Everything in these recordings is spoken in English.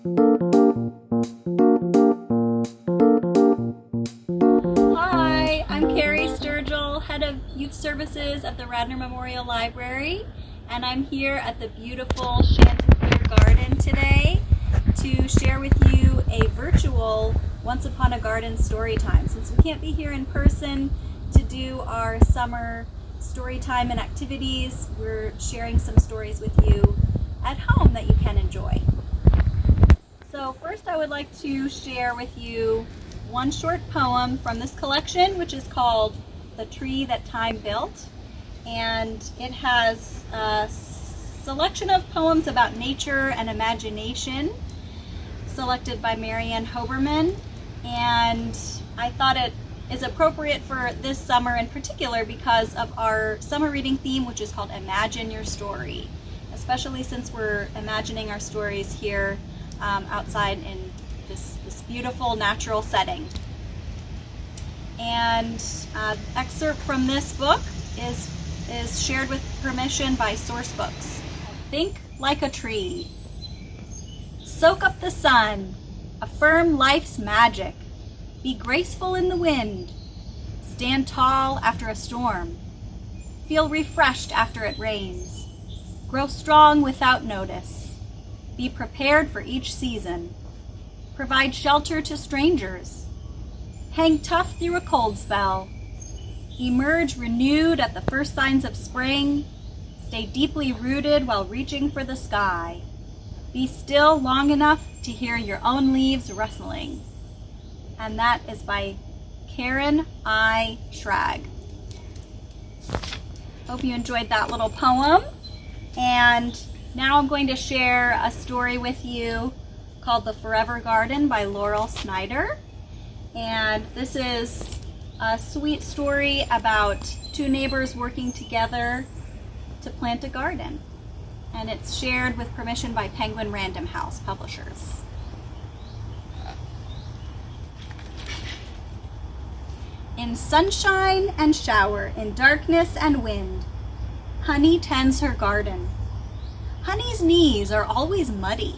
Hi, I'm Carrie Sturgill, Head of Youth Services at the Radnor Memorial Library, and I'm here at the beautiful Chanticleer Garden today to share with you a virtual Once Upon a Garden story time. Since we can't be here in person to do our summer story time and activities, we're sharing some stories with you at home that you can enjoy. So first I would like to share with you one short poem from this collection, which is called The Tree That Time Built. And it has a selection of poems about nature and imagination, selected by Marianne Hoberman. And I thought it is appropriate for this summer in particular because of our summer reading theme, which is called Imagine Your Story, especially since we're imagining our stories here outside in this beautiful natural setting. And excerpt from this book is shared with permission by Sourcebooks. Think like a tree. Soak up the sun. Affirm life's magic. Be graceful in the wind. Stand tall after a storm. Feel refreshed after it rains. Grow strong without notice. Be prepared for each season. Provide shelter to strangers. Hang tough through a cold spell. Emerge renewed at the first signs of spring. Stay deeply rooted while reaching for the sky. Be still long enough to hear your own leaves rustling. And that is by Karen I. Shragg. Hope you enjoyed that little poem. And now I'm going to share a story with you called The Forever Garden by Laurel Snyder. And this is a sweet story about two neighbors working together to plant a garden. And it's shared with permission by Penguin Random House Publishers. In sunshine and shower, in darkness and wind, Honey tends her garden. Honey's knees are always muddy.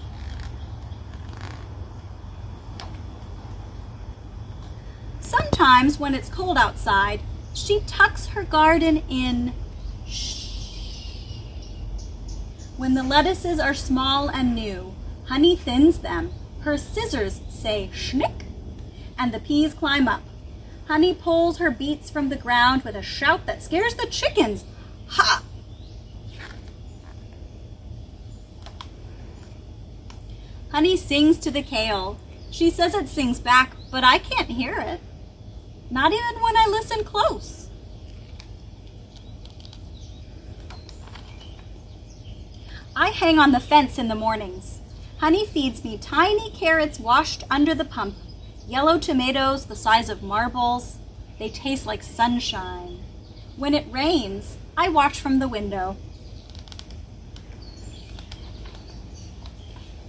Sometimes when it's cold outside, she tucks her garden in. When the lettuces are small and new, Honey thins them. Her scissors say schnick, and the peas climb up. Honey pulls her beets from the ground with a shout that scares the chickens. Ha! Honey sings to the kale. She says it sings back, but I can't hear it. Not even when I listen close. I hang on the fence in the mornings. Honey feeds me tiny carrots washed under the pump, yellow tomatoes the size of marbles. They taste like sunshine. When it rains, I watch from the window.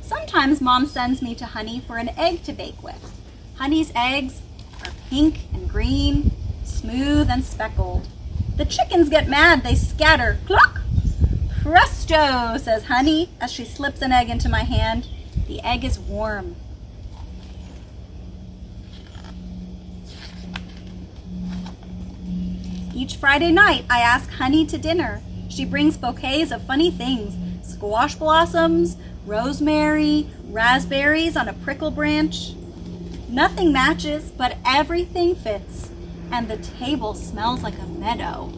Sometimes Mom sends me to Honey for an egg to bake with. Honey's eggs are pink and green, smooth and speckled. The chickens get mad, they scatter. Cluck! Presto, says Honey as she slips an egg into my hand. The egg is warm. Each Friday night, I ask Honey to dinner. She brings bouquets of funny things, squash blossoms, rosemary, raspberries on a prickle branch. Nothing matches, but everything fits, and the table smells like a meadow.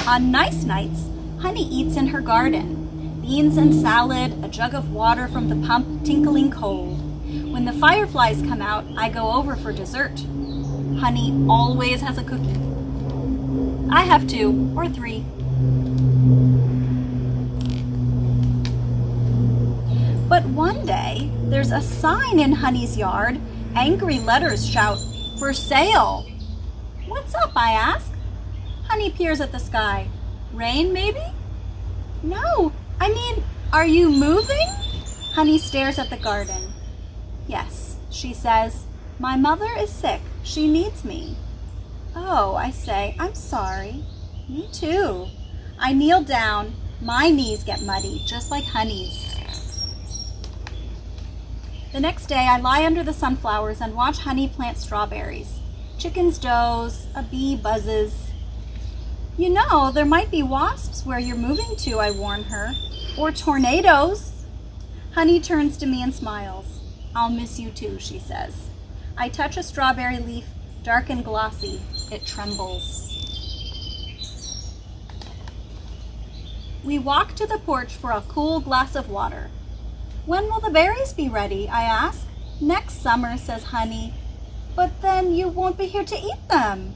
On nice nights, Honey eats in her garden. Beans and salad, a jug of water from the pump tinkling cold. When the fireflies come out, I go over for dessert. Honey always has a cookie. I have 2 or 3. But one day, there's a sign in Honey's yard. Angry letters shout, "For sale." What's up, I ask. Honey peers at the sky. Rain, maybe? No, I mean, are you moving? Honey stares at the garden. Yes, she says, my mother is sick. She needs me. Oh, I say, I'm sorry. Me too. I kneel down, My knees get muddy, just like Honey's. The next day, I lie under the sunflowers and watch Honey plant strawberries. Chickens doze, a bee buzzes. You know, there might be wasps where you're moving to, I warn her. Or tornadoes. Honey turns to me and smiles. I'll miss you too, she says. I touch a strawberry leaf, dark and glossy. It trembles. We walk to the porch for a cool glass of water. When will the berries be ready? I ask. Next summer, says Honey. But then you won't be here to eat them.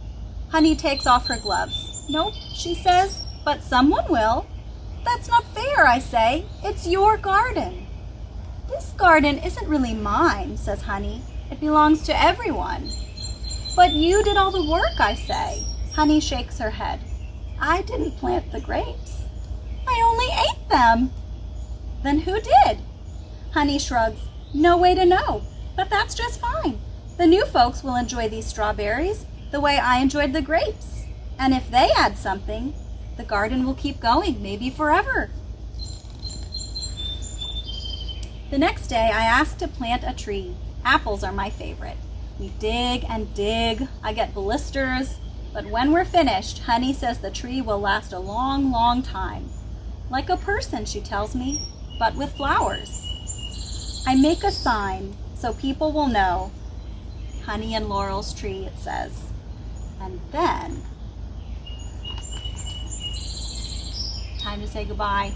Honey takes off her gloves. Nope, she says, but someone will. That's not fair, I say. It's your garden. This garden isn't really mine, says Honey. It belongs to everyone. But you did all the work, I say. Honey shakes her head. I didn't plant the grapes. I only ate them. Then who did? Honey shrugs. No way to know, but that's just fine. The new folks will enjoy these strawberries the way I enjoyed the grapes. And if they add something, the garden will keep going, maybe forever. The next day, I ask to plant a tree. Apples are my favorite. We dig and dig. I get blisters. But when we're finished, Honey says the tree will last a long, long time. Like a person, she tells me, but with flowers. I make a sign so people will know. Honey and Laurel's tree, it says. And then, time to say goodbye.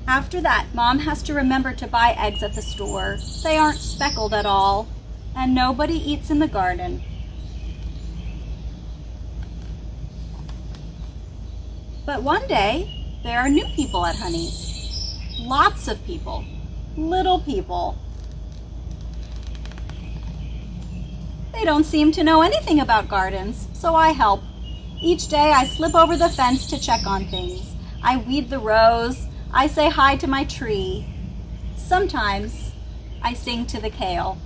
After that, Mom has to remember to buy eggs at the store. They aren't speckled at all, and nobody eats in the garden. But one day, there are new people at Honey's. Lots of people. Little people. They don't seem to know anything about gardens, so I help. Each day I slip over the fence to check on things. I weed the rows. I say hi to my tree. Sometimes I sing to the kale.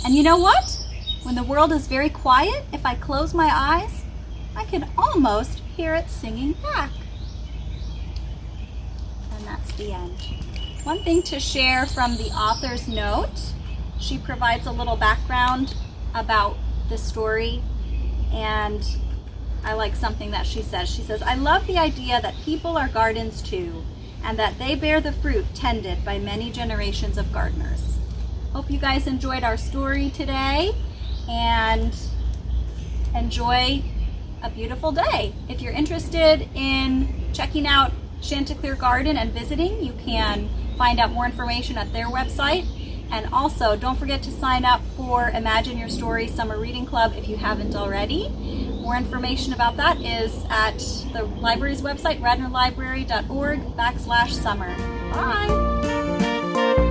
And you know what? When the world is very quiet, if I close my eyes, I can almost hear it singing back. And that's the end. One thing to share from the author's note, she provides a little background about the story, and I like something that she says. She says, I love the idea that people are gardens too, and that they bear the fruit tended by many generations of gardeners. Hope you guys enjoyed our story today, and enjoy a beautiful day. If you're interested in checking out Chanticleer Garden and visiting, you can find out more information at their website. And also, don't forget to sign up for Imagine Your Story Summer Reading Club if you haven't already. More information about that is at the library's website, radnorlibrary.org/summer. Bye!